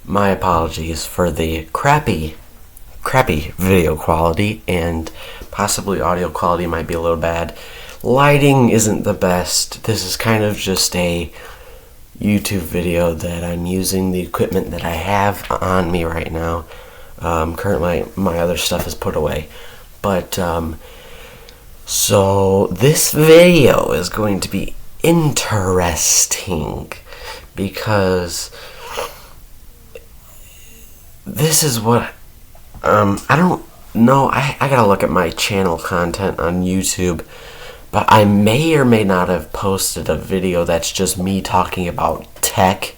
My apologies for the crappy video quality, and possibly audio quality might be a little bad. Lighting isn't the best. This is kind of just a YouTube video that I'm using the equipment that I have on me right now. Currently, my other stuff is put away. So this video is going to be interesting because this is what I don't know. I gotta look at my channel content on YouTube, but I may or may not have posted a video that's just me talking about tech.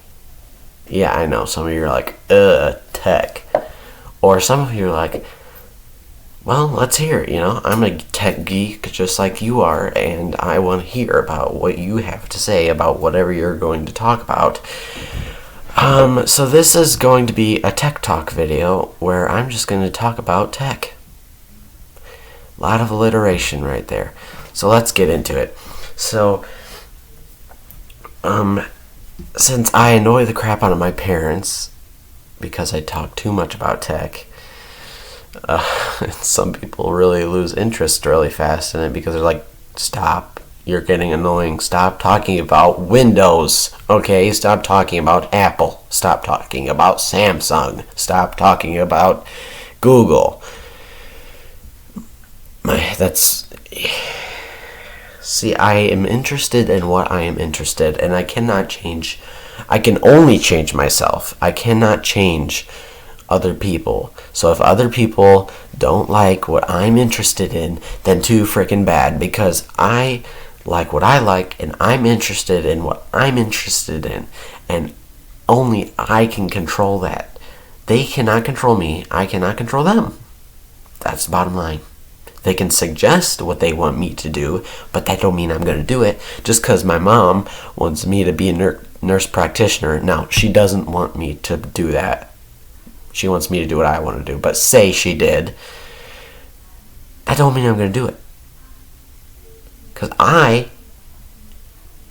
Yeah, I know some of you are like, tech, or some of you are like, well, let's hear it. I'm a tech geek just like you are, and I want to hear about what you have to say about whatever you're going to talk about. So this is going to be a tech talk video where I'm just going to talk about tech. A lot of alliteration right there. So let's get into it. So, since I annoy the crap out of my parents because I talk too much about tech, some people really lose interest really fast in it because they're like, stop. You're getting annoying. Stop talking about Windows, okay? Stop talking about Apple. Stop talking about Samsung. Stop talking about Google. See, I am interested in what I am interested, and I can only change myself. I cannot change other people. So if other people don't like what I'm interested in, then too freaking bad, because I like what I like, and I'm interested in what I'm interested in, and only I can control that. They cannot control me. I cannot control them. That's the bottom line. They can suggest what they want me to do, but that don't mean I'm going to do it. Just because my mom wants me to be a nurse practitioner. Now, she doesn't want me to do that. She wants me to do what I want to do. But say she did, that don't mean I'm going to do it. Because I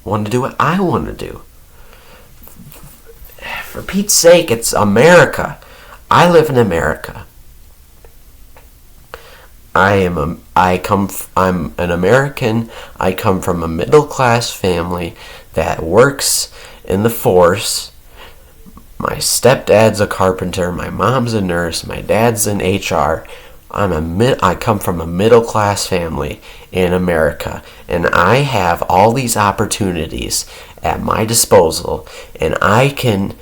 want to do what I want to do. For Pete's sake, it's America. I live in America. I'm an American. I come from a middle-class family that works in the force. My stepdad's a carpenter. My mom's a nurse. My dad's in HR. I come from a middle-class family in America, and I have all these opportunities at my disposal, and I can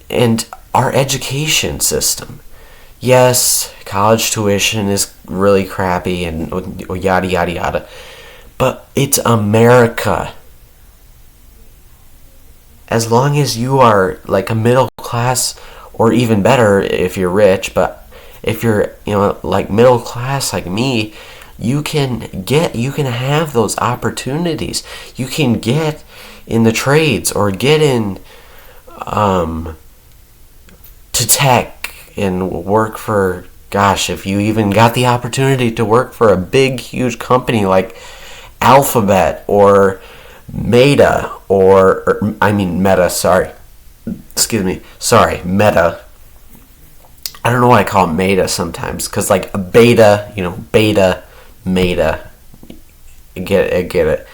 and our education system. Yes, college tuition is really crappy and yada yada yada, but it's America. As long as you are like a middle class, or even better if you're rich, but if you're, like middle class like me, you can have those opportunities. You can get in the trades or get in to tech and work for, if you even got the opportunity to work for a big, huge company like Alphabet or Meta Meta. I don't know why I call it Meta sometimes, because like a beta, Meta. I get it.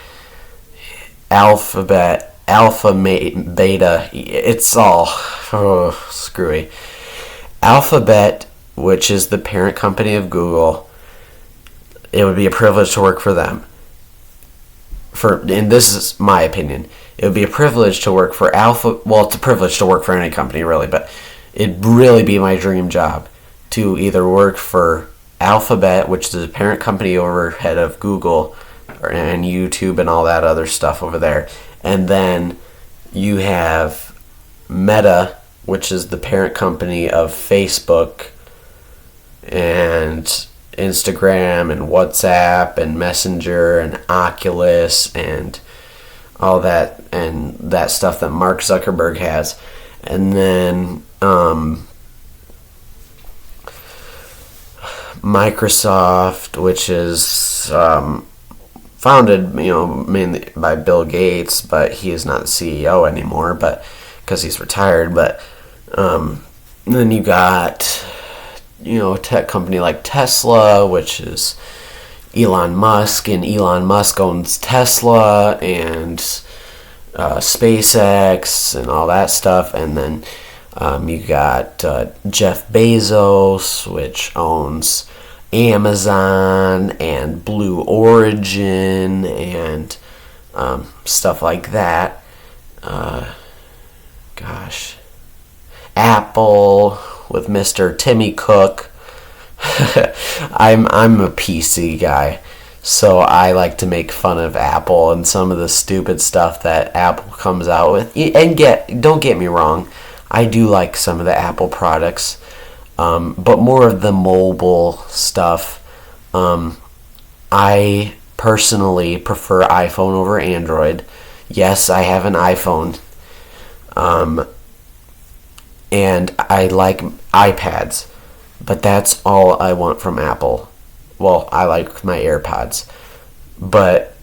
Alphabet, beta. It's all screwy. Alphabet, which is the parent company of Google, it would be a privilege to work for them. And this is my opinion, it would be a privilege to work for Well, it's a privilege to work for any company, really, but it'd really be my dream job to either work for Alphabet, which is the parent company overhead of Google and YouTube and all that other stuff over there. And then you have Meta, which is the parent company of Facebook and Instagram and WhatsApp and Messenger and Oculus and all that, and that stuff that Mark Zuckerberg has. And then Microsoft, which is founded, mainly by Bill Gates, but he is not the CEO anymore, but because he's retired. But then you got, a tech company like Tesla, which is Elon Musk, and Elon Musk owns Tesla and SpaceX and all that stuff. And then you got Jeff Bezos, which owns Amazon and Blue Origin and stuff like that. Apple with Mr. Timmy Cook. I'm a PC guy, so I like to make fun of Apple and some of the stupid stuff that Apple comes out with. And don't get me wrong, I do like some of the Apple products, but more of the mobile stuff. I personally prefer iPhone over Android. Yes, I have an iPhone. And I like iPads, but that's all I want from Apple. Well, I like my AirPods, but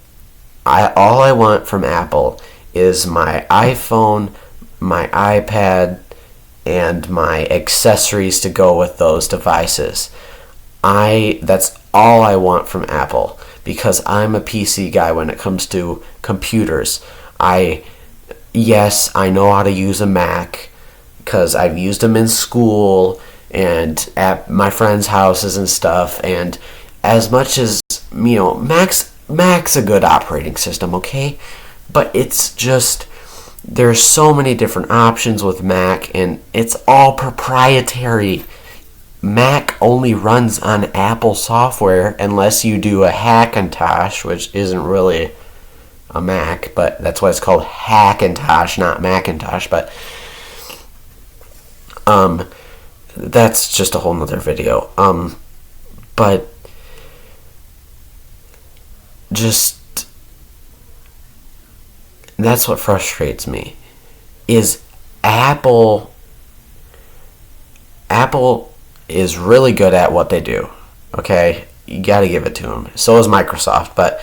all I want from Apple is my iPhone, my iPad, and my accessories to go with those devices. That's all I want from Apple, because I'm a PC guy when it comes to computers. Yes, I know how to use a Mac, because I've used them in school and at my friends' houses and stuff. And as much as, Mac's a good operating system, okay? But it's just, there's so many different options with Mac, and it's all proprietary. Mac only runs on Apple software unless you do a Hackintosh, which isn't really a Mac, but that's why it's called Hackintosh, not Macintosh. But that's just a whole nother video. But just, that's what frustrates me, is Apple is really good at what they do, okay? You gotta give it to them. So is Microsoft, but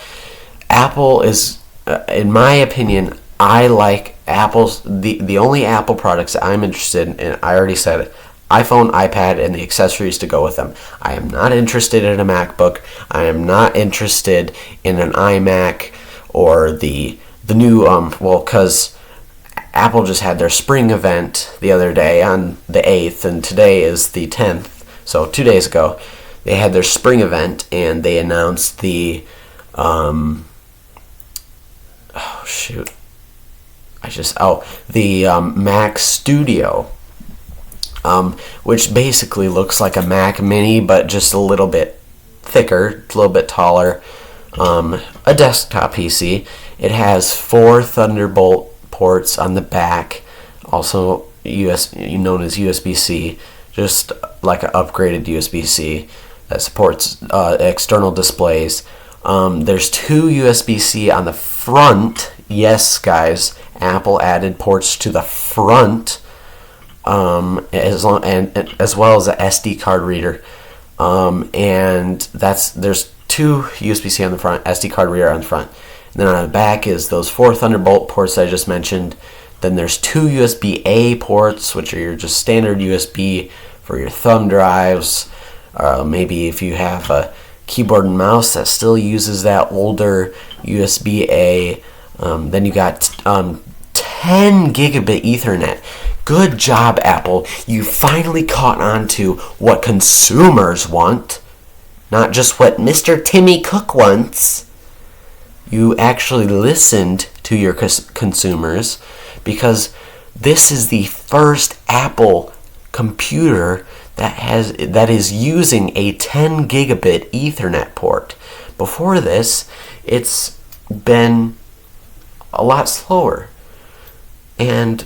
Apple is, in my opinion, I like Apple's, the only Apple products that I'm interested in, and I already said it, iPhone, iPad, and the accessories to go with them. I am not interested in a MacBook. I am not interested in an iMac or the new, because Apple just had their spring event the other day on the 8th, and today is the 10th, so 2 days ago. They had their spring event, and they announced the, Mac Studio, which basically looks like a Mac Mini, but just a little bit thicker, a little bit taller, a desktop PC. It has 4 Thunderbolt ports on the back, also known as USB-C, just like an upgraded USB-C that supports external displays. There's 2 USB-C on the front. Yes, guys, Apple added ports to the front, as well as a SD card reader. And there's 2 USB-C on the front, SD card reader on the front. And then on the back is those 4 Thunderbolt ports I just mentioned. Then there's 2 USB-A ports, which are your just standard USB for your thumb drives. Maybe if you have a keyboard and mouse that still uses that older USB-A. Then you got 10 gigabit Ethernet. Good job, Apple. You finally caught on to what consumers want, not just what Mr. Timmy Cook wants. You actually listened to your consumers, because this is the first Apple computer that is using a 10 gigabit Ethernet port. Before this, it's been a lot slower. And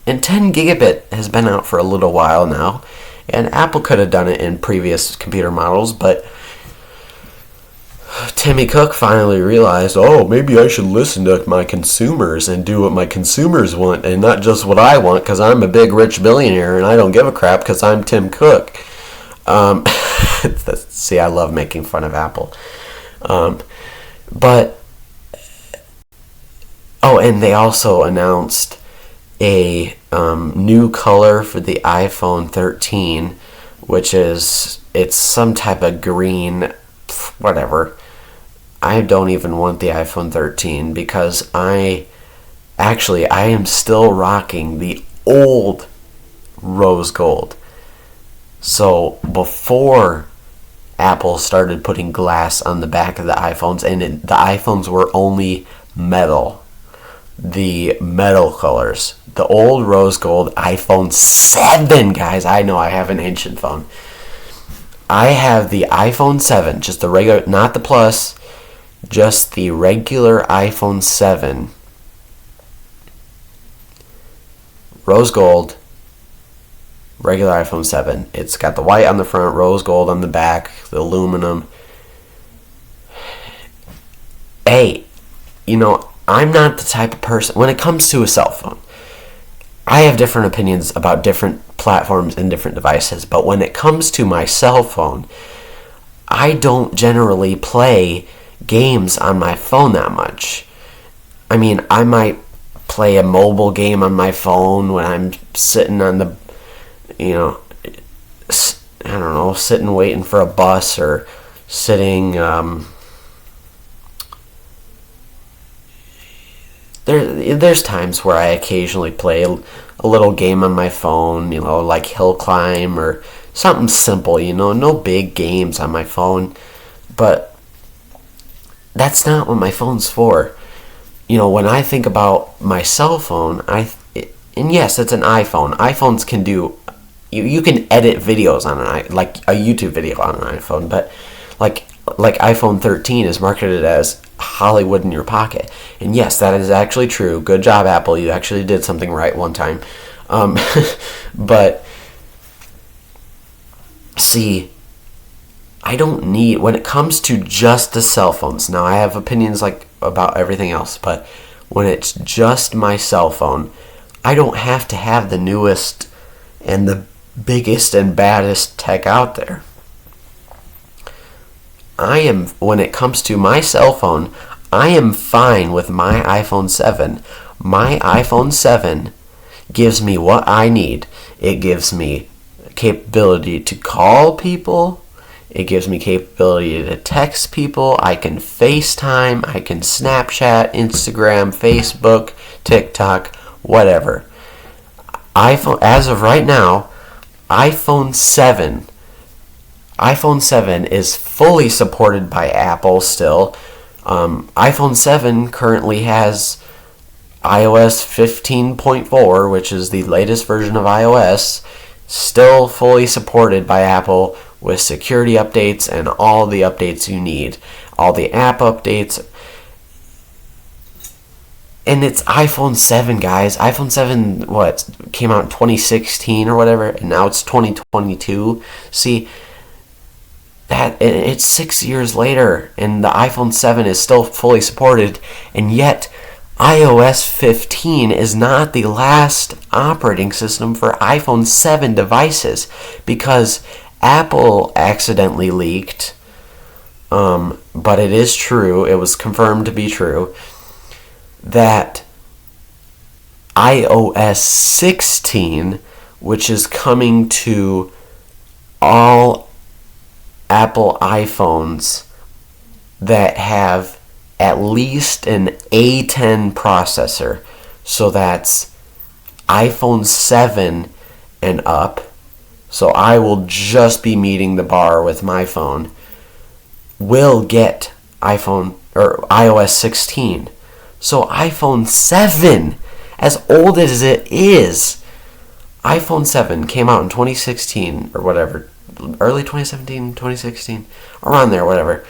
10 gigabit has been out for a little while now, and Apple could have done it in previous computer models, but Timmy Cook finally realized, maybe I should listen to my consumers and do what my consumers want and not just what I want, because I'm a big rich billionaire and I don't give a crap because I'm Tim Cook. See, I love making fun of Apple. But and they also announced a new color for the iPhone 13, which it's some type of green, whatever. I don't even want the iPhone 13 because I am still rocking the old rose gold. So before Apple started putting glass on the back of the iPhones, and the iPhones were only metal, the metal colors, the old rose gold iPhone 7, guys. I know I have an ancient phone. I have the iPhone 7, just the regular, not the Plus, just the regular iPhone 7. Rose gold, regular iPhone 7. It's got the white on the front, rose gold on the back, the aluminum. Hey, I'm not the type of person, when it comes to a cell phone, I have different opinions about different platforms and different devices, but when it comes to my cell phone, I don't generally play games on my phone that much. I mean, I might play a mobile game on my phone when I'm sitting on the, sitting waiting for a bus, or sitting, there's times where I occasionally play a little game on my phone, like Hill Climb or something simple, no big games on my phone, but that's not what my phone's for. When I think about my cell phone, and yes, it's an iPhone. iPhones can do, you can edit videos on like a YouTube video on an iPhone, but like iPhone 13 is marketed as Hollywood in your pocket. And yes, that is actually true. Good job, Apple. You actually did something right one time. But see, I don't need, when it comes to just the cell phones, now I have opinions about everything else, but when it's just my cell phone, I don't have to have the newest and the biggest and baddest tech out there. When it comes to my cell phone, I am fine with my iPhone 7. My iPhone 7 gives me what I need. It gives me capability to call people. It gives me capability to text people. I can FaceTime. I can Snapchat, Instagram, Facebook, TikTok, whatever. iPhone, as of right now, iPhone 7 is fully supported by Apple still. iPhone 7 currently has iOS 15.4, which is the latest version of iOS, still fully supported by Apple with security updates and all the updates you need. All the app updates. And it's iPhone 7, guys. iPhone 7, came out in 2016 or whatever, and now it's 2022. See, it's 6 years later, and the iPhone 7 is still fully supported, and yet iOS 15 is not the last operating system for iPhone 7 devices, because Apple accidentally leaked, but it is true, it was confirmed to be true, that iOS 16, which is coming to all Apple iPhones that have at least an A10 processor, so that's iPhone 7 and up, so I will just be meeting the bar with my phone, will get iPhone or iOS 16. So iPhone 7, as old as it is, iPhone 7 came out in 2016 or whatever, early 2017, 2016, around there, whatever.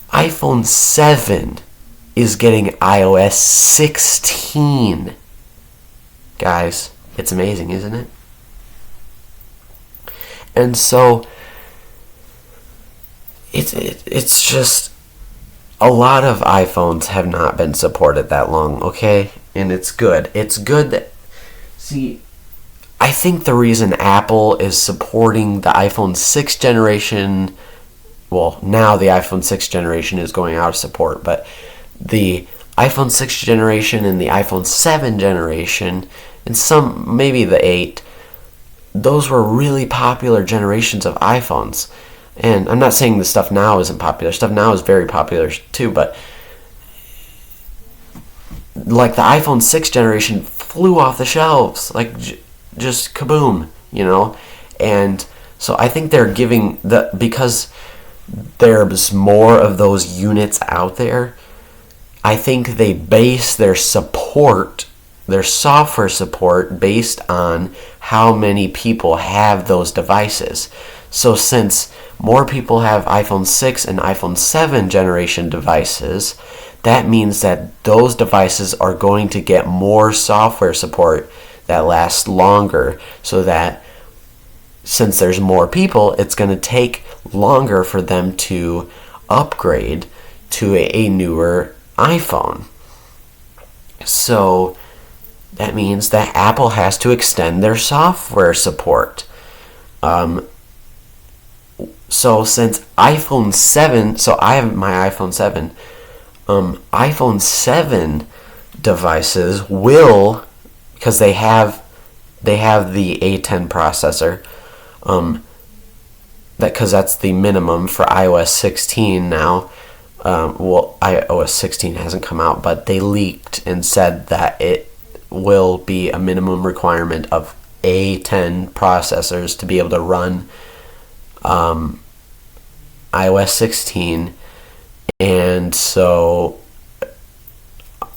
iPhone 7 is getting iOS 16. Guys, it's amazing, isn't it? And so it's just, a lot of iPhones have not been supported that long, okay? And it's good. It's good that, see, I think the reason Apple is supporting the iPhone 6 generation, well, now the iPhone 6 generation is going out of support, but the iPhone 6 generation and the iPhone 7 generation, and some, maybe the 8, those were really popular generations of iPhones. And I'm not saying the stuff now isn't popular. Stuff now is very popular too, but like the iPhone 6 generation flew off the shelves, like just kaboom, And so I think they're giving because there's more of those units out there, I think they base their support, their software support, based on how many people have those devices. So since more people have iPhone 6 and iPhone 7 generation devices, that means that those devices are going to get more software support that lasts longer, so that since there's more people, it's going to take longer for them to upgrade to a newer iPhone. So that means that Apple has to extend their software support. So since iPhone 7, so I have my iPhone 7, iPhone 7 devices will, because they have the A10 processor, because that's the minimum for iOS 16 now. Well, iOS 16 hasn't come out, but they leaked and said that it will be a minimum requirement of A10 processors to be able to run iOS 16. And so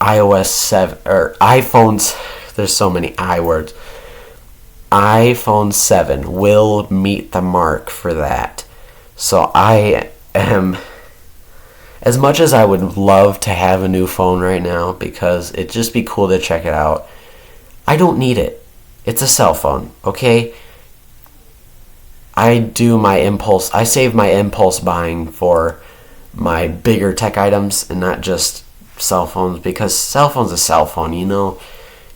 iOS 7 or iPhones, there's so many I words. iPhone 7 will meet the mark for that. So I am, as much as I would love to have a new phone right now because it'd just be cool to check it out, I don't need it. It's a cell phone, okay? I save my impulse buying for my bigger tech items and not just cell phones, because cell phone's a cell phone,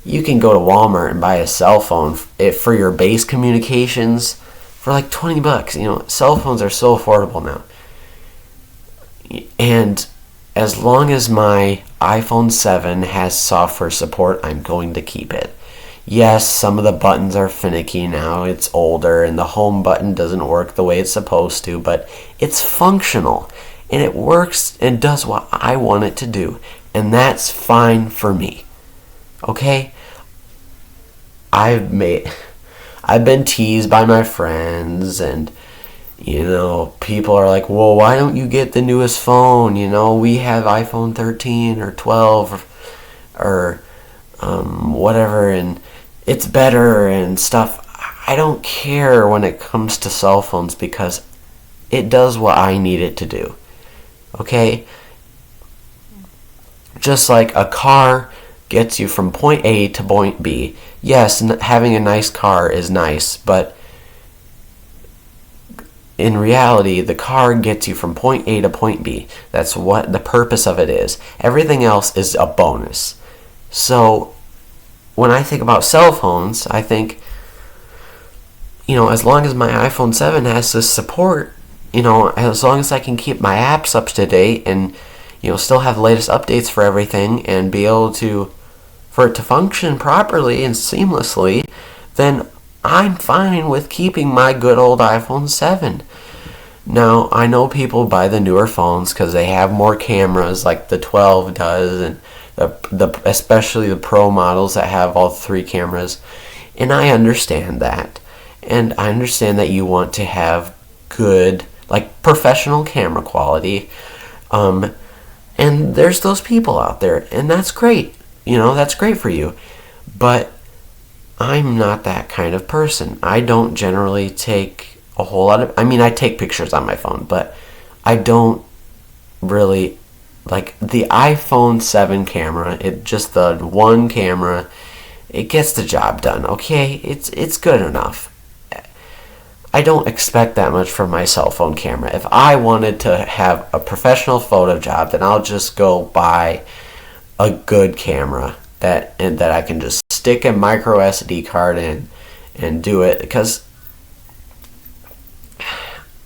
You can go to Walmart and buy a cell phone for your base communications for like $20. Cell phones are so affordable now. And as long as my iPhone 7 has software support, I'm going to keep it. Yes, some of the buttons are finicky now. It's older and the home button doesn't work the way it's supposed to, but it's functional and it works and does what I want it to do. And that's fine for me. Okay? I've been teased by my friends, and people are like, well, why don't you get the newest phone? We have iPhone 13 or 12 or whatever, and it's better and stuff. I don't care when it comes to cell phones because it does what I need it to do. Okay? Just like a car gets you from point A to point B. Yes, having a nice car is nice, but in reality, the car gets you from point A to point B. That's what the purpose of it is. Everything else is a bonus. So when I think about cell phones, I think, as long as my iPhone 7 has this support, as long as I can keep my apps up to date and, still have the latest updates for everything and be able for it to function properly and seamlessly, then I'm fine with keeping my good old iPhone 7. Now, I know people buy the newer phones because they have more cameras like the 12 does, and especially the Pro models that have all three cameras. And I understand that. And I understand that you want to have good, professional camera quality. And there's those people out there, and that's great. That's great for you. But I'm not that kind of person. I don't generally take a whole lot of... I take pictures on my phone, but I don't really... the iPhone 7 camera, just the one camera, it gets the job done, okay? It's good enough. I don't expect that much from my cell phone camera. If I wanted to have a professional photo job, then I'll just go buy a good camera that I can just stick a micro SD card in and do it, because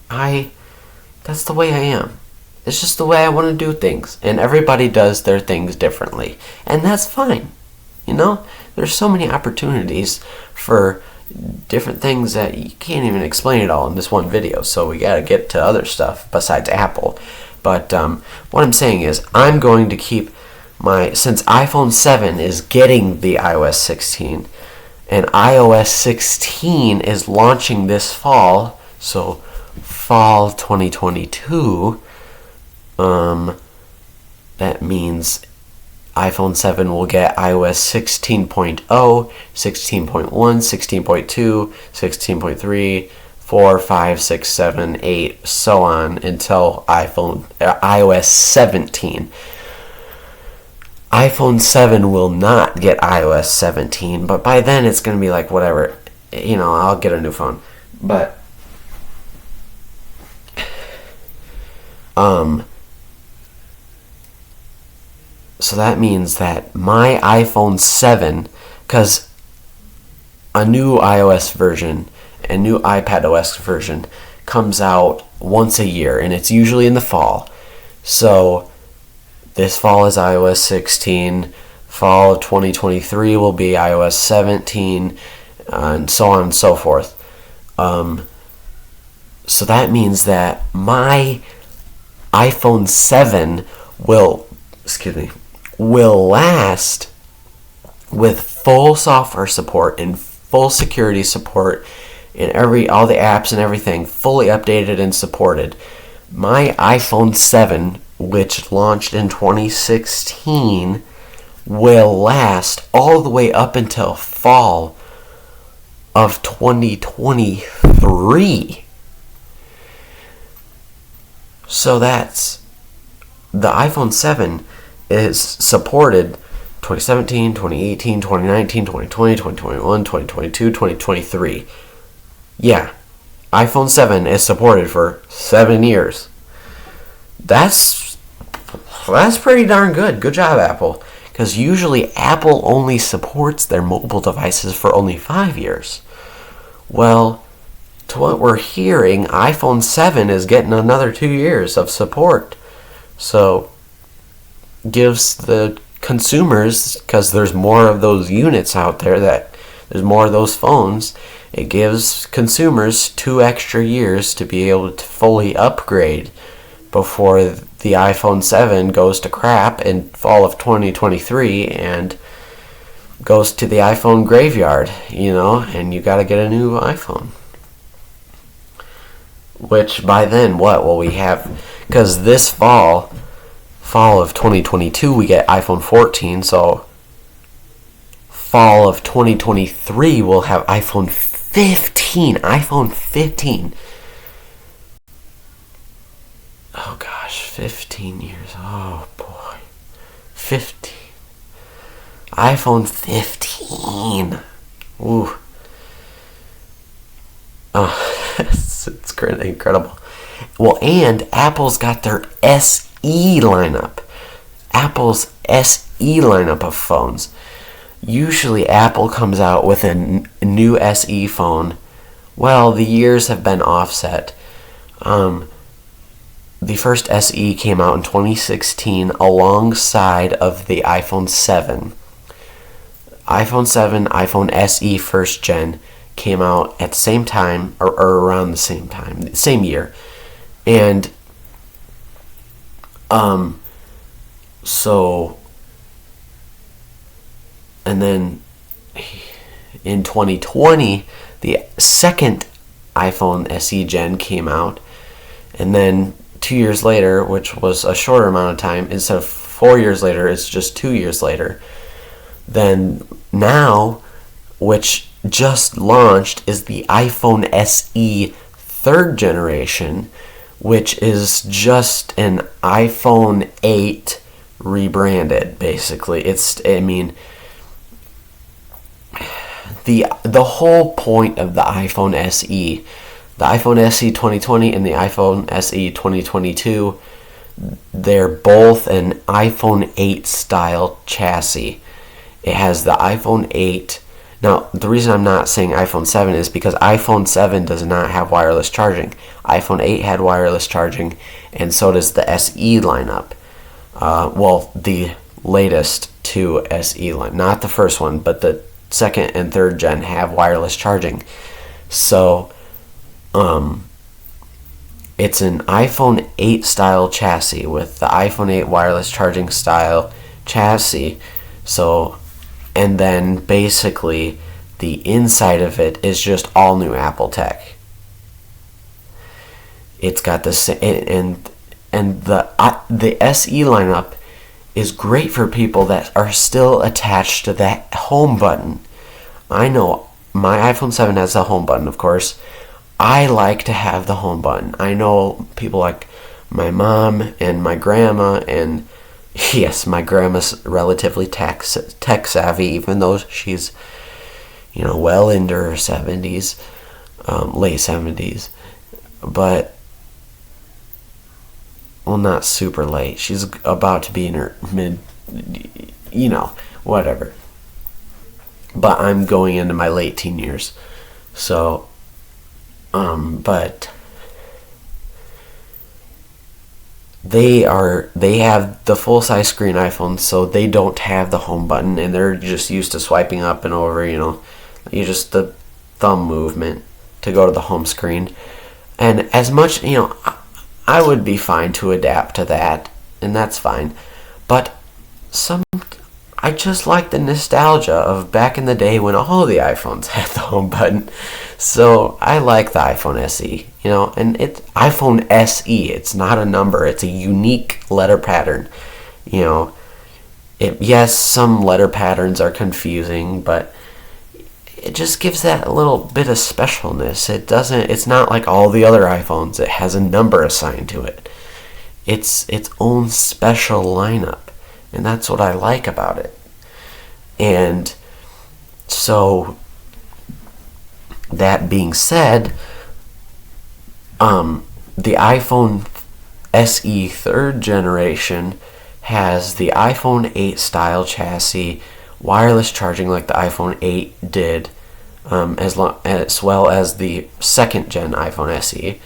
that's the way I am. It's just the way I want to do things, and everybody does their things differently, and that's fine. There's so many opportunities for different things that you can't even explain it all in this one video, so we gotta get to other stuff besides Apple. But what I'm saying is, I'm going to keep since iPhone 7 is getting the iOS 16, and iOS 16 is launching this fall, so fall 2022, that means iPhone 7 will get iOS 16.0, 16.1, 16.2, 16.3, 4, 5, 6, 7, 8, so on until iOS 17. iPhone 7 will not get iOS 17, but by then it's going to be like, whatever, I'll get a new phone. But so that means that my iPhone 7, because a new iOS version, a new iPadOS version comes out once a year, and it's usually in the fall. So this fall is iOS 16, fall of 2023 will be iOS 17, and so on and so forth. So that means that my iPhone 7 will last with full software support and full security support and all the apps and everything fully updated and supported. My iPhone 7, which launched in 2016, will last all the way up until fall of 2023. So that's the iPhone 7 is supported 2017, 2018, 2019, 2020, 2021, 2022, 2023. Yeah, iPhone 7 is supported for 7 years. That's pretty darn good. Good job, Apple. Because usually Apple only supports their mobile devices for only 5 years. Well, to what we're hearing, iPhone 7 is getting another 2 years of support. So, gives the consumers, because there's more of those units out there, there's more of those phones, it gives consumers 2 extra years to be able to fully upgrade before the iPhone 7 goes to crap in fall of 2023 and goes to the iPhone graveyard, and you got to get a new iPhone. Which by then, what will we have? Because this fall of 2022, we get iPhone 14, so fall of 2023, we'll have iPhone 15. iPhone 15. Oh gosh, 15 years. Oh boy. 15. iPhone 15. Ooh. Oh, it's incredible. Well, and Apple's got their SE lineup. Apple's SE lineup of phones. Usually Apple comes out with a new SE phone. Well, the years have been offset. The first SE came out in 2016 alongside of the iPhone 7. iPhone 7, iPhone SE first gen came out at the same time, or around the same time, same year. And and then in 2020, the second iPhone SE gen came out, and then 2 years later, which was a shorter amount of time, instead of 4 years later, it's just 2 years later. Then now, which just launched, is the iPhone SE third generation, which is just an iPhone 8 rebranded, basically. The whole point of the iPhone SE, the iPhone SE 2020 and the iPhone SE 2022, they're both an iPhone 8 style chassis. It has the iPhone 8 Now, the reason I'm not saying iPhone 7 is because iPhone 7 does not have wireless charging. iPhone 8 had wireless charging, and so does the SE lineup. The latest two SE line, not the first one, but the second and third gen have wireless charging. So, it's an iPhone 8 style chassis with the iPhone 8 wireless charging style chassis. So, and then basically the inside of it is just all new Apple tech. It's got the same, and the SE lineup is great for people that are still attached to that home button. I know my iPhone 7 has a home button, of course. I like to have the home button. I know people like my mom and my grandma, and yes, my grandma's relatively tech savvy, even though she's, well into her 70s, late 70s. But, well, not super late. She's about to be in her mid, whatever. But I'm going into my late teen years. So, but they have the full-size screen iPhones, so they don't have the home button, and they're just used to swiping up and over, just the thumb movement to go to the home screen. And as much, I would be fine to adapt to that, and that's fine. But I just like the nostalgia of back in the day when all the iPhones had the home button. So I like the iPhone SE, and it's iPhone SE. It's not a number. It's a unique letter pattern. Yes, some letter patterns are confusing, but it just gives that a little bit of specialness. It's not like all the other iPhones. It has a number assigned to it. It's its own special lineup, and that's what I like about it. And so, that being said, the iPhone SE third generation has the iPhone 8 style chassis, wireless charging like the iPhone 8 did, as well as the second gen iPhone SE.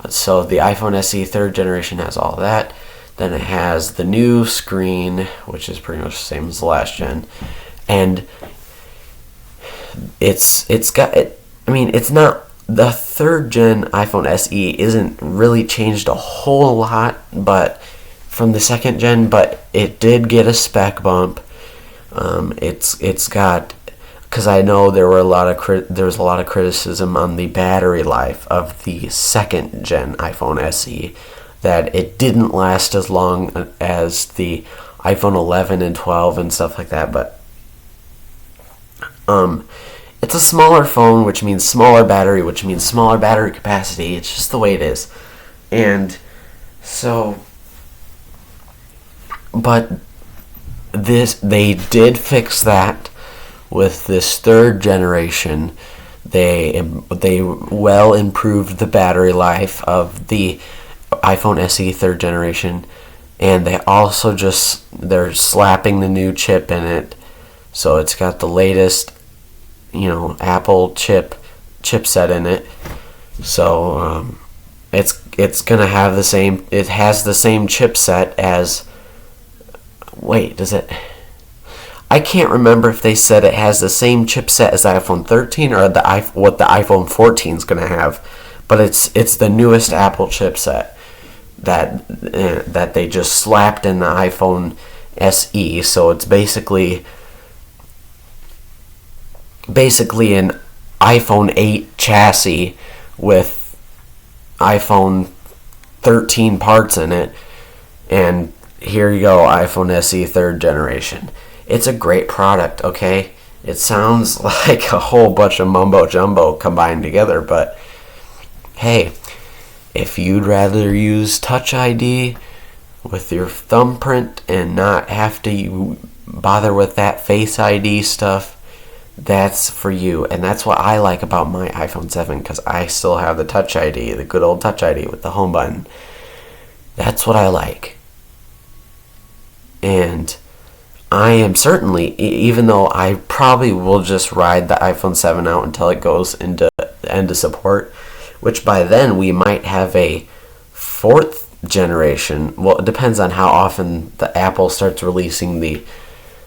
So the iPhone SE third generation has all that. Then it has the new screen, which is pretty much the same as the last gen, and it's not, the third gen iPhone SE isn't really changed a whole lot, but from the second gen, but it did get a spec bump. It's got, because I know there was a lot of criticism on the battery life of the second gen iPhone SE, that it didn't last as long as the iPhone 11 and 12 and stuff like that, but it's a smaller phone, which means smaller battery, which means smaller battery capacity. It's just the way it is. And so, but they did fix that with this third generation. They well improved the battery life of the iPhone SE third generation, and they also they're slapping the new chip in it, so it's got the latest Apple chipset in it. So it's gonna have the same. It has the same chipset as. Wait, does it? I can't remember if they said it has the same chipset as the iPhone 13 or what the iPhone 14 is gonna have, but it's the newest Apple chipset that they just slapped in the iPhone SE. So it's basically an iPhone 8 chassis with iPhone 13 parts in it, and here you go, iPhone SE third generation. It's a great product, okay? It sounds like a whole bunch of mumbo jumbo combined together, but hey, if you'd rather use Touch ID with your thumbprint and not have to bother with that Face ID stuff, that's for you. And that's what I like about my iPhone 7, because I still have the Touch ID, the good old Touch ID with the home button. That's what I like. And I am certainly, even though I probably will just ride the iPhone 7 out until it goes into end of support, which by then we might have a fourth generation. Well, it depends on how often the Apple starts releasing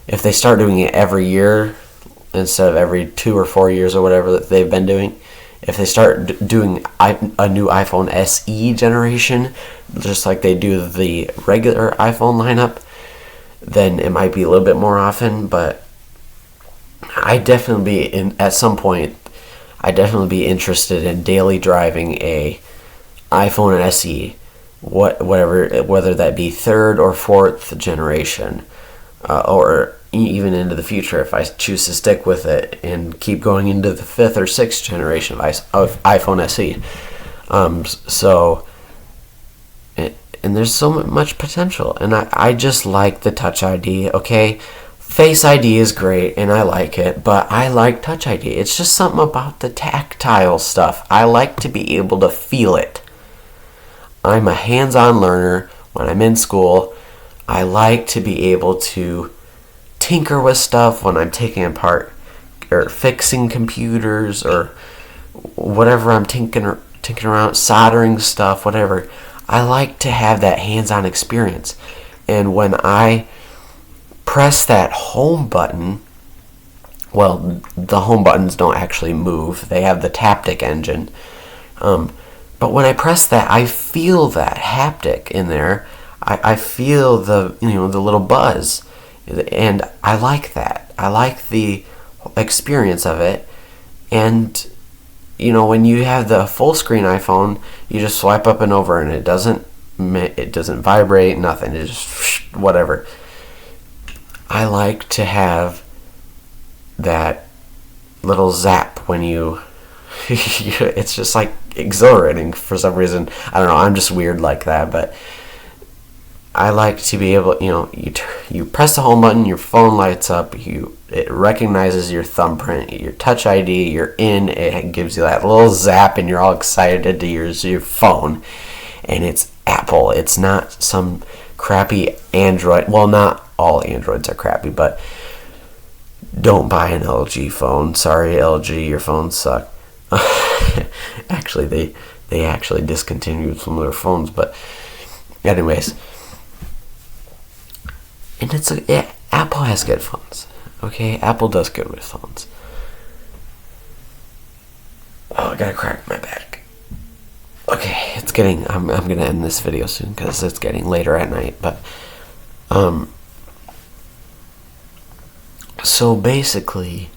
if they start doing it every year instead of every 2 or 4 years or whatever that they've been doing. If they start doing a new iPhone SE generation, just like they do the regular iPhone lineup, then it might be a little bit more often. But I definitely at some point, I definitely be interested in daily driving a iPhone SE, whatever, whether that be third or fourth generation, or even into the future if I choose to stick with it and keep going into the fifth or sixth generation of iPhone SE. And there's so much potential, and I just like the Touch ID. Okay, Face ID is great and I like it, but I like Touch ID. It's just something about the tactile stuff. I like to be able to feel it. I'm a hands-on learner. When I'm in school, I like to be able to tinker with stuff when I'm taking apart or fixing computers or whatever I'm tinkering around, soldering stuff, whatever. I like to have that hands-on experience. And when I press that home button, well, the home buttons don't actually move. They have the taptic engine. But when I press that, I feel that haptic in there. I feel the little buzz, and I like that. I like the experience of it. And when you have the full screen iPhone, you just swipe up and over, and it doesn't vibrate, nothing. It just whatever. I like to have that little zap when it's just like exhilarating for some reason. I don't know, I'm just weird like that, but I like to be able, you press the home button, your phone lights up, it recognizes your thumbprint, your Touch ID, you're in, it gives you that little zap, and you're all excited to use your phone, and it's Apple. It's not some crappy Android. Well, not all Androids are crappy, but don't buy an LG phone. Sorry, LG, your phones suck. Actually, they actually discontinued some of their phones, but anyways. And Apple has good phones. Okay, Apple does good with phones. Oh, I gotta crack my back. Okay, it's getting. I'm gonna end this video soon because it's getting later at night. But so basically,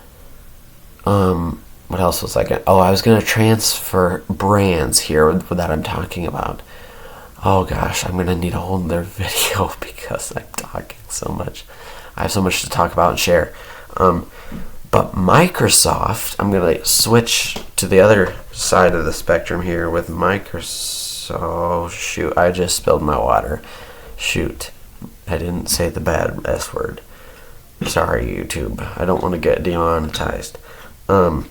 what else was I gonna? Oh, I was gonna transfer brands here that I'm talking about. Oh gosh, I'm gonna need a whole other video because I'm talking so much. I have so much to talk about and share. But Microsoft, I'm gonna switch to the other side of the spectrum here with Microsoft. Oh shoot, I just spilled my water. Shoot, I didn't say the bad S word. Sorry, YouTube. I don't want to get demonetized. One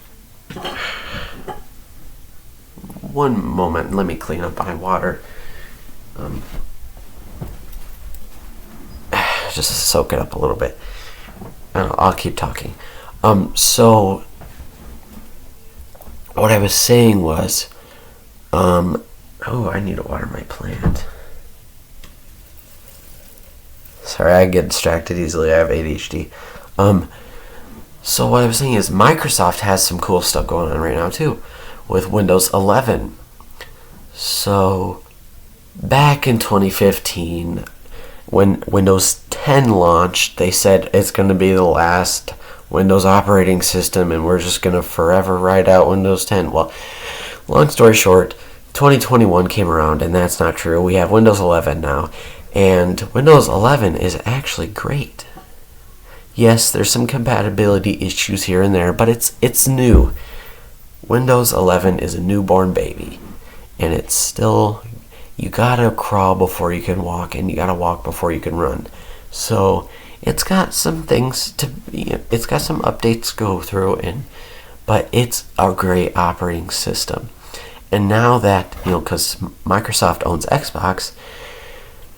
moment, let me clean up my water. Just soak it up a little bit. I'll keep talking. So what I was saying was, I need to water my plant. Sorry, I get distracted easily. I have ADHD. So what I was saying is Microsoft has some cool stuff going on right now too, with Windows 11. So back in 2015, when Windows 10 launched, they said it's going to be the last Windows operating system and we're just going to forever ride out Windows 10. Well, long story short, 2021 came around and that's not true. We have Windows 11 now, and Windows 11 is actually great. Yes, there's some compatibility issues here and there, but it's new. Windows 11 is a newborn baby, and it's still, you gotta crawl before you can walk, and you gotta walk before you can run. So it's got some things it's got some updates to go through, but it's a great operating system. And now that, because Microsoft owns Xbox,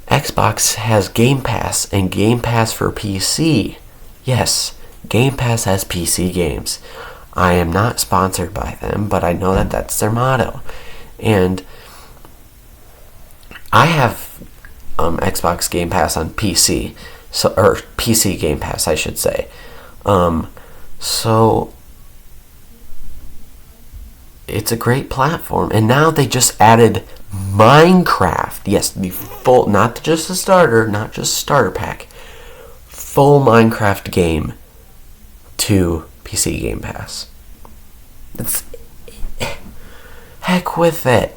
Xbox has Game Pass, and Game Pass for PC. Yes, Game Pass has PC games. I am not sponsored by them, but I know that that's their motto. And I have Xbox Game Pass on PC, or PC Game Pass, I should say. So it's a great platform, and now they just added Minecraft. Yes, the full, not just the starter, not just starter pack, full Minecraft game to PC Game Pass. It's, heck with it.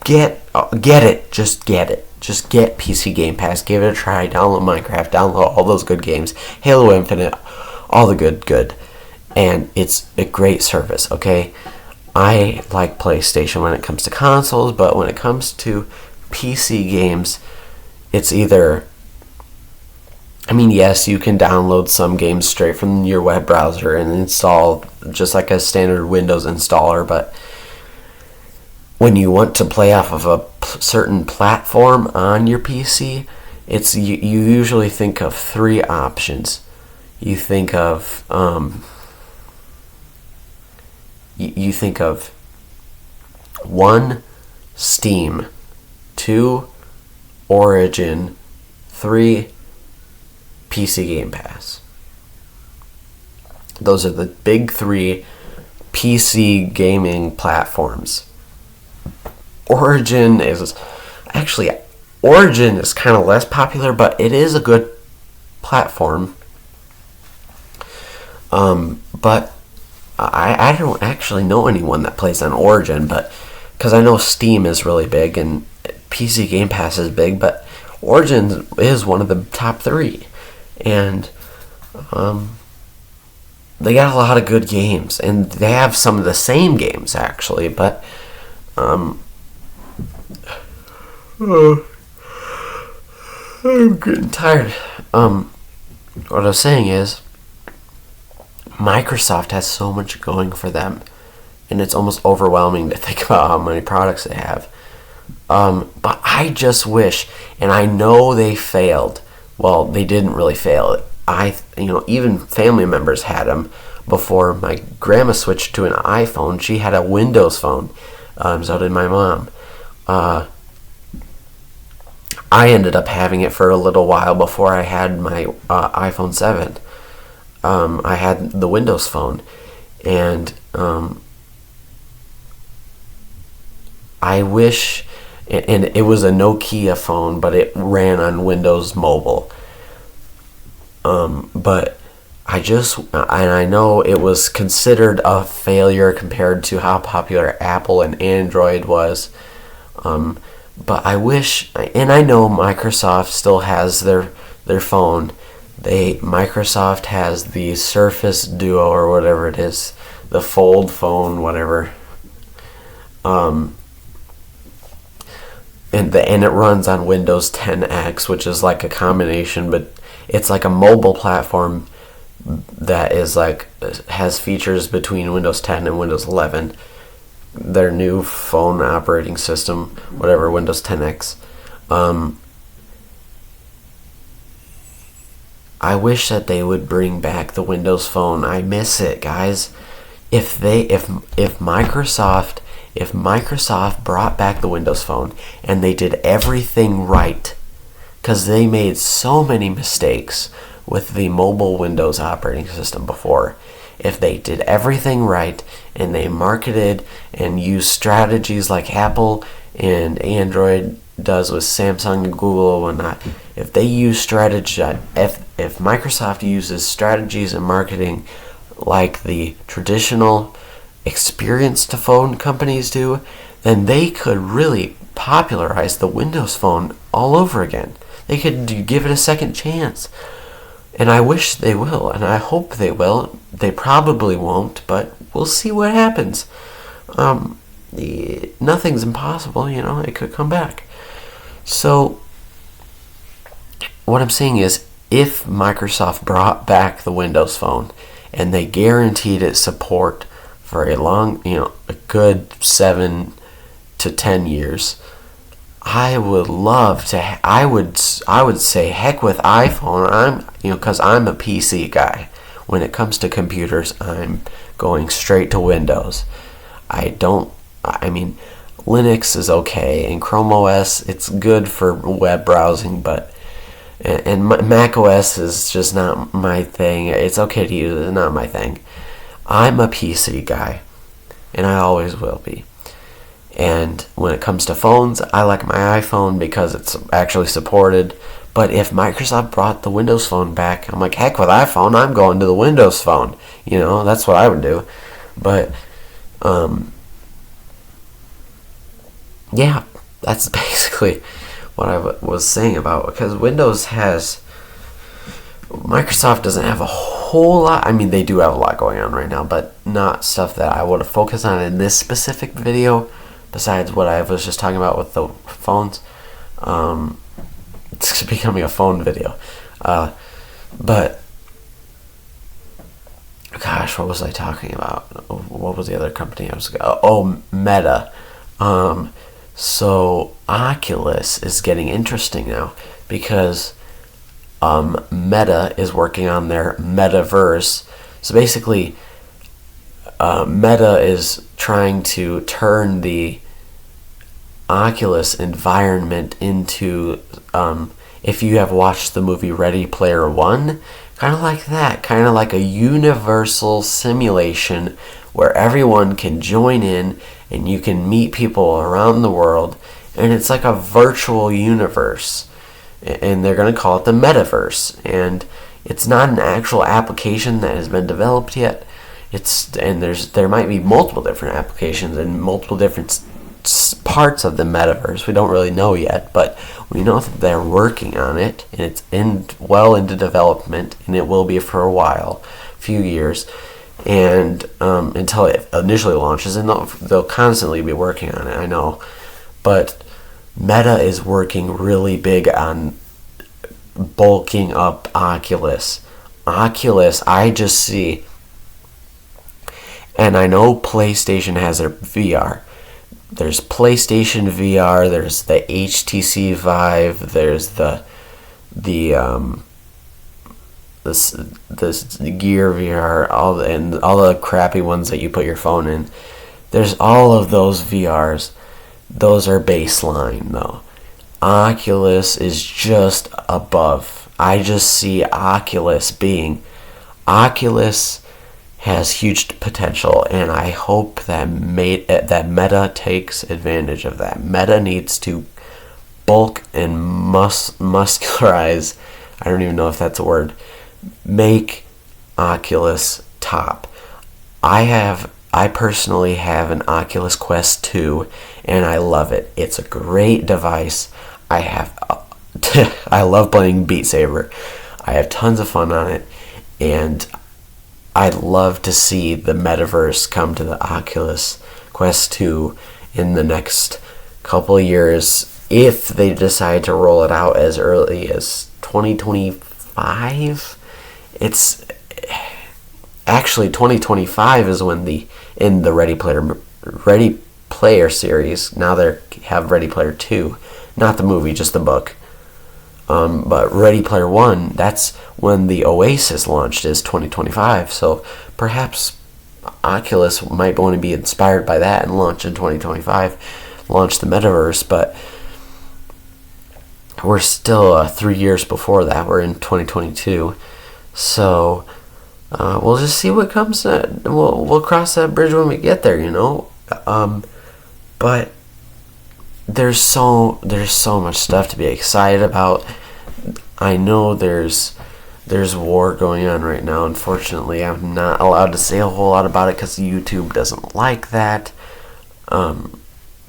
Get it. Just get it. Just get PC Game Pass. Give it a try. Download Minecraft. Download all those good games. Halo Infinite. All the good. And it's a great service, okay? I like PlayStation when it comes to consoles, but when it comes to PC games, it's either... I mean, yes, you can download some games straight from your web browser and install just like a standard Windows installer, but when you want to play off of a certain platform on your PC, you usually think of three options. You think of... You think of 1, Steam, 2, Origin, 3, PC Game Pass. Those are the big 3 PC gaming platforms. Origin is kind of less popular, but it is a good platform. But I don't actually know anyone that plays on Origin, but because I know Steam is really big and PC Game Pass is big, but Origin is one of the top 3, and they got a lot of good games, and they have some of the same games actually, but I'm getting tired. What I was saying is, Microsoft has so much going for them, and it's almost overwhelming to think about how many products they have. But I just wish, and I know they failed. Well, they didn't really fail. Even family members had them before my grandma switched to an iPhone. She had a Windows phone. So did my mom. I ended up having it for a little while before I had my iPhone 7. I had the Windows phone, and I wish, and it was a Nokia phone, but it ran on Windows Mobile. But I know it was considered a failure compared to how popular Apple and Android was. But I wish, and I know Microsoft still has their phone. Microsoft has the Surface Duo or whatever it is, the Fold phone, whatever. And it runs on Windows 10X, which is like a combination, but it's like a mobile platform that has features between Windows 10 and Windows 11. Their new phone operating system, whatever, Windows 10X. I wish that they would bring back the Windows Phone. I miss it, guys. If Microsoft brought back the Windows Phone and they did everything right, because they made so many mistakes with the mobile Windows operating system before. If they did everything right and they marketed and used strategies like Apple and Android does with Samsung and Google and whatnot, if they use strategy, if Microsoft uses strategies and marketing like the traditional experienced phone companies do, then they could really popularize the Windows Phone all over again. They could give it a second chance. And I wish they will, and I hope they will. They probably won't, but we'll see what happens. Nothing's impossible, it could come back. So, what I'm saying is, if Microsoft brought back the Windows Phone, and they guaranteed its support for a good 7 to 10 years, I would love to. I would say heck with iPhone. Because I'm a PC guy. When it comes to computers, I'm going straight to Windows. Linux is okay, and Chrome OS, it's good for web browsing, but and Mac OS is just not my thing. It's okay to use, it's not my thing. I'm a PC guy, and I always will be. And when it comes to phones, I like my iPhone because it's actually supported. But if Microsoft brought the Windows Phone back, I'm like, heck with iPhone, I'm going to the Windows Phone. That's what I would do. But, yeah, that's basically what I was saying about, because Microsoft doesn't have a whole lot. I mean, they do have a lot going on right now, but not stuff that I would have focused on in this specific video, besides what I was just talking about with the phones. It's becoming a phone video. But, gosh, what was I talking about? What was the other company I was... Meta. So, Oculus is getting interesting now, because Meta is working on their metaverse. So basically, Meta is trying to turn the Oculus environment into, if you have watched the movie Ready Player One, kind of like that, kind of like a universal simulation where everyone can join in and you can meet people around the world, and it's like a virtual universe, and they're going to call it the metaverse. And it's not an actual application that has been developed yet. There might be multiple different applications and multiple different parts of the metaverse. We don't really know yet, but we know that they're working on it, and it's well into development, and it will be for a while, a few years, and until it initially launches, and they'll constantly be working on it, I know. But Meta is working really big on bulking up Oculus. I just see, and I know PlayStation has their VR. There's PlayStation VR, there's the HTC Vive, there's the Gear VR, all the crappy ones that you put your phone in. There's all of those VRs. Those are baseline, though. Oculus is just above. I just see Oculus has huge potential, and I hope that Meta takes advantage of that. Meta needs to bulk and muscularize. I don't even know if that's a word. Make Oculus top. I personally have an Oculus Quest 2, and I love it. It's a great device. I love playing Beat Saber. I have tons of fun on it, and I'd love to see the metaverse come to the Oculus Quest 2 in the next couple of years, if they decide to roll it out as early as 2025. It's actually 2025 is when in the Ready Player series. Now they have Ready Player 2, not the movie, just the book. But Ready Player One, that's when the Oasis launched, is 2025. So perhaps Oculus might want to be inspired by that and launch in 2025, launch the metaverse. But we're still 3 years before that. We're in 2022. So we'll just see what comes. We'll cross that bridge when we get there, But there's so much stuff to be excited about. I know there's war going on right now. Unfortunately, I'm not allowed to say a whole lot about it because YouTube doesn't like that,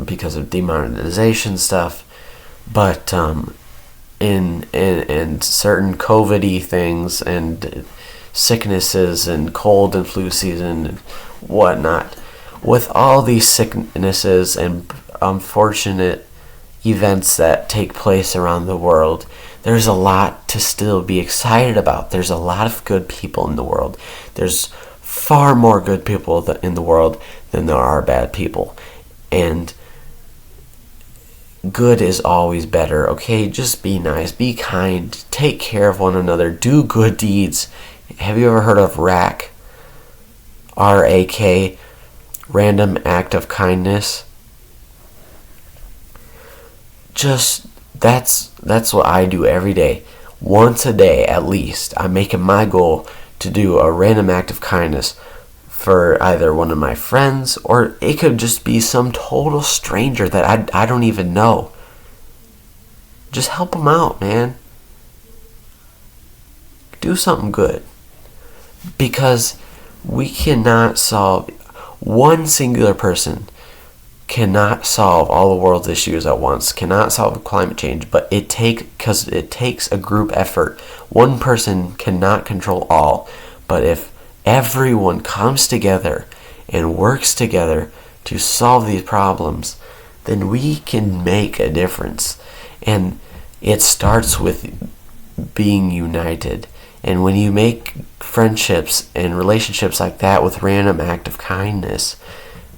because of demonetization stuff. But in certain COVID-y things and sicknesses and cold and flu season and whatnot, with all these sicknesses and unfortunate events that take place around the world, there's a lot to still be excited about. There's a lot of good people in the world. There's far more good people in the world than there are bad people. And good is always better, okay? Just be nice, be kind, take care of one another, do good deeds. Have you ever heard of RAK? RAK, random act of kindness? Just, that's what I do every day. Once a day at least, I'm making my goal to do a random act of kindness for either one of my friends, or it could just be some total stranger that I don't even know. Just help them out, man. Do something good. Because we cannot solve, one singular person cannot solve all the world's issues at once, cannot solve climate change, but because it takes a group effort. One person cannot control all, but if everyone comes together and works together to solve these problems, then we can make a difference. And it starts with being united. And when you make friendships and relationships like that with random act of kindness,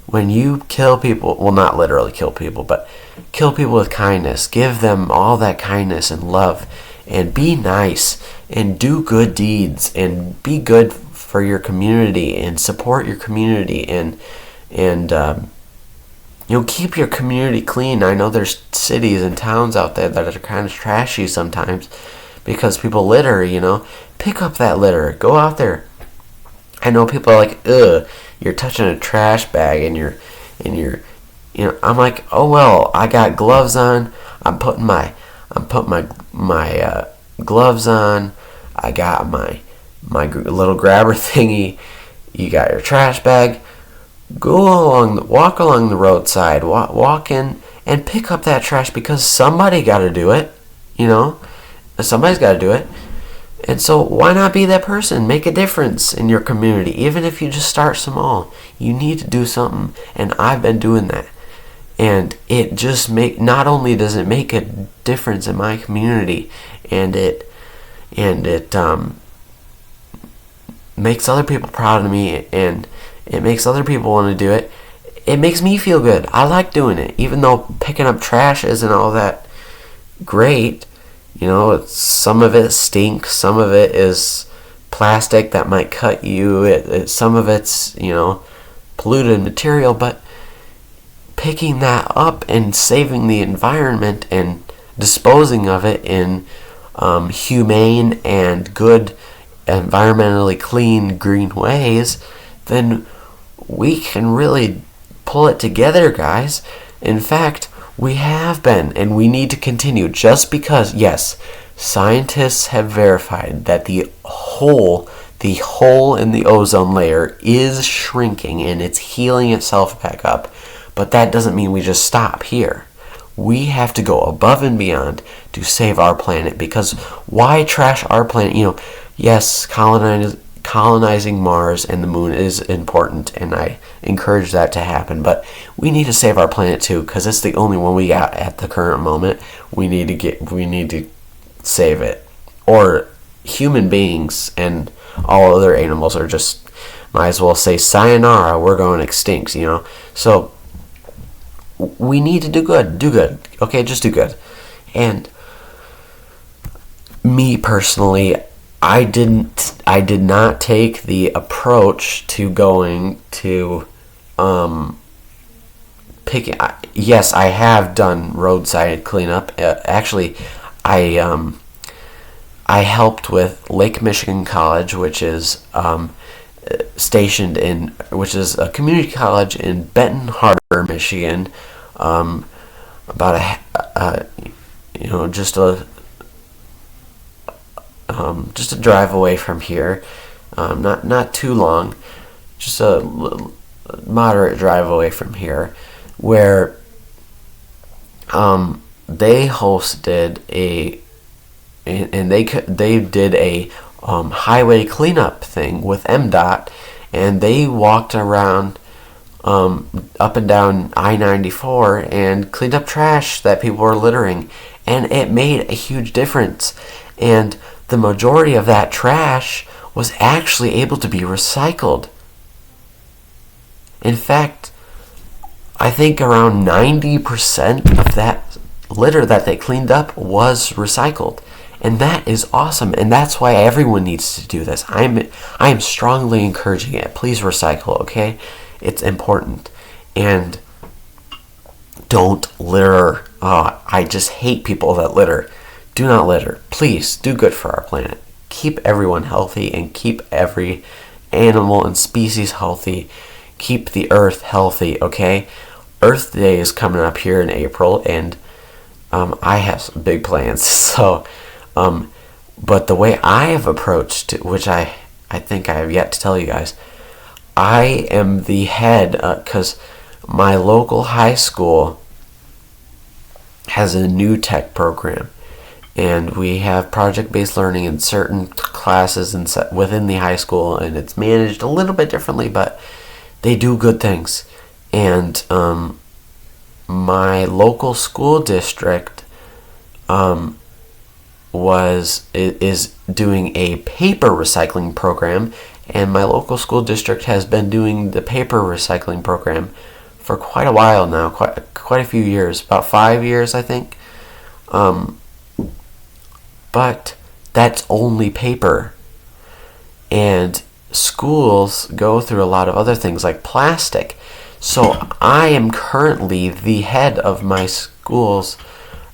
when you kill people, well, not literally kill people, but kill people with kindness, give them all that kindness and love, and be nice, and do good deeds, and be good for your community, and support your community, and keep your community clean. I know there's cities and towns out there that are kind of trashy sometimes because people litter, Pick up that litter. Go out there. I know people are like, ugh, you're touching a trash bag and you're I'm like, oh well, I got gloves on. I'm putting my gloves on. I got my little grabber thingy. You got your trash bag. Walk along the roadside. Walk in and pick up that trash because somebody got to do it. Somebody's got to do it. And so why not be that person? Make a difference in your community. Even if you just start small, you need to do something. And I've been doing that. And it just not only does it make a difference in my community, and it makes other people proud of me, and it makes other people want to do it. It makes me feel good. I like doing it. Even though picking up trash isn't all that great. Some of it stinks. Some of it is plastic that might cut you. Some of it's, polluted material. But picking that up and saving the environment and disposing of it in humane and good, environmentally clean, green ways, then we can really pull it together, guys. In fact, we have been, and we need to continue, just because, yes, scientists have verified that the hole in the ozone layer is shrinking and it's healing itself back up. But that doesn't mean we just stop here. We have to go above and beyond to save our planet, because why trash our planet? Yes, colonizing Mars and the moon is important, and I encourage that to happen, but we need to save our planet too, because it's the only one we got at the current moment. We need to save it, or human beings and all other animals are just, might as well say sayonara, we're going extinct. So we need to do good, okay? Just do good. And me personally, I did not take the approach to going to picking. Yes, I have done roadside cleanup. Actually, I helped with Lake Michigan College, which is which is a community college in Benton Harbor, Michigan. About just a drive away from here, not too long, just a moderate drive away from here, where they hosted they did a highway cleanup thing with MDOT, and they walked around up and down I-94 and cleaned up trash that people were littering, and it made a huge difference. And the majority of that trash was actually able to be recycled. In fact, I think around 90% of that litter that they cleaned up was recycled. And that is awesome, and that's why everyone needs to do this. I am strongly encouraging it. Please recycle, okay? It's important. And don't litter. I just hate people that litter. Do not litter. Please, do good for our planet. Keep everyone healthy and keep every animal and species healthy. Keep the earth healthy, okay? Earth Day is coming up here in April, and I have some big plans. So, but the way I have approached it, which I think I have yet to tell you guys, I am the head, because my local high school has a new tech program, and we have project-based learning in certain classes within the high school, and it's managed a little bit differently, but they do good things. And my local school district is doing a paper recycling program, and my local school district has been doing the paper recycling program for quite a while now, quite a few years, about 5 years, I think. But that's only paper, and schools go through a lot of other things like plastic. So I am currently the head of my school's,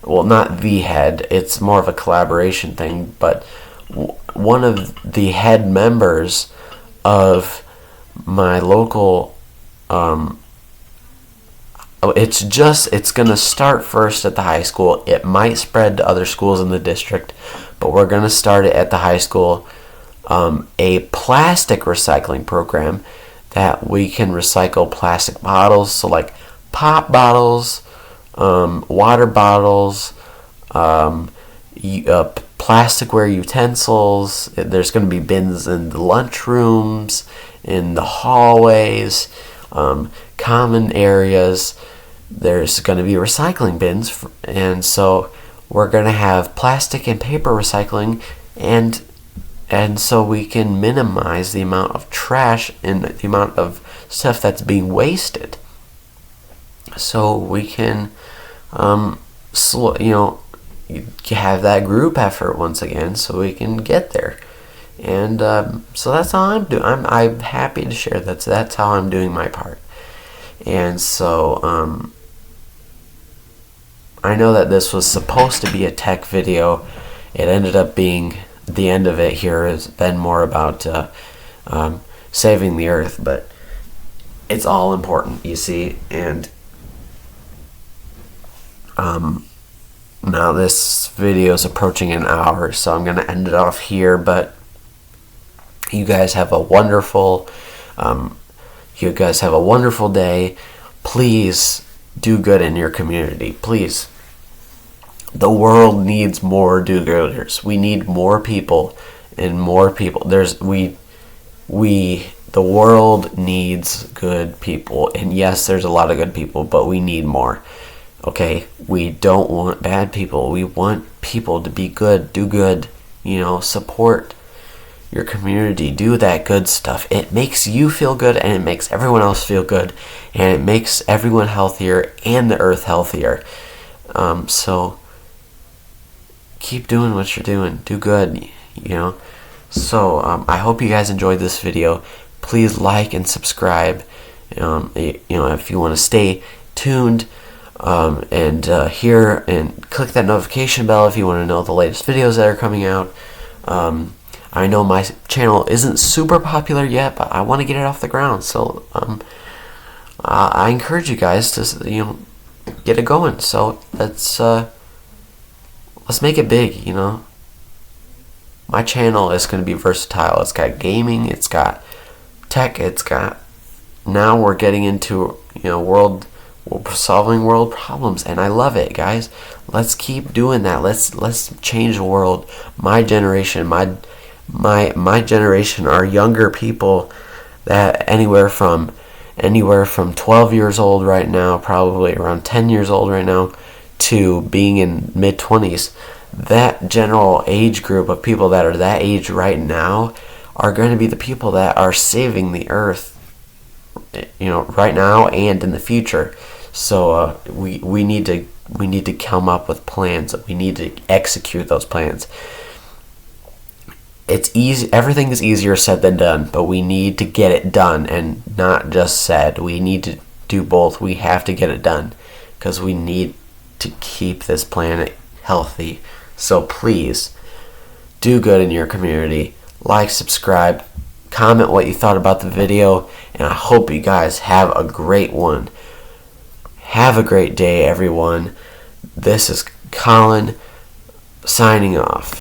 well, not the head, it's more of a collaboration thing, but one of the head members of my local, it's going to start first at the high school. It might spread to other schools in the district, but we're going to start it at the high school, a plastic recycling program that we can recycle plastic bottles, so like pop bottles, water bottles, plasticware utensils. There's going to be bins in the lunchrooms, in the hallways, common areas. There's going to be recycling bins, and so we're going to have plastic and paper recycling, and so we can minimize the amount of trash and the amount of stuff that's being wasted. So we can, have that group effort once again, so we can get there. And so that's all I'm doing. I'm happy to share that's how I'm doing my part. And so I know that this was supposed to be a tech video. It ended up being, the end of it here has been more about saving the earth, but it's all important, you see. And now this video is approaching an hour, so I'm going to end it off here, but you guys have a wonderful day. Please do good in your community. Please. The world needs more do-gooders. We need more people, and more people. The world needs good people, and yes, there's a lot of good people, but we need more. Okay, we don't want bad people. We want people to be good, do good, support your community, do that good stuff. It makes you feel good, and it makes everyone else feel good, and it makes everyone healthier and the earth healthier. So keep doing what you're doing. Do good, So I hope you guys enjoyed this video. Please like and subscribe. If you want to stay tuned, and here, and click that notification bell if you want to know the latest videos that are coming out. I know my channel isn't super popular yet, but I want to get it off the ground. So I encourage you guys to get it going. So let's make it big. My channel is going to be versatile. It's got gaming, it's got tech, now we're getting into solving world problems, and I love it, guys. Let's keep doing that. Let's change the world. My generation, my generation are younger people that anywhere from 12 years old right now, probably around 10 years old right now, to being in mid-20s. That general age group of people that are that age right now are going to be the people that are saving the earth, right now and in the future. So we need to to come up with plans. We need to execute those plans. It's easy. Everything is easier said than done, but we need to get it done, and not just said. We need to do both. We have to get it done because we need to keep this planet healthy. So please do good in your community. Like, subscribe, comment what you thought about the video, and I hope you guys have a great one. Have a great day, everyone. This is Collin signing off.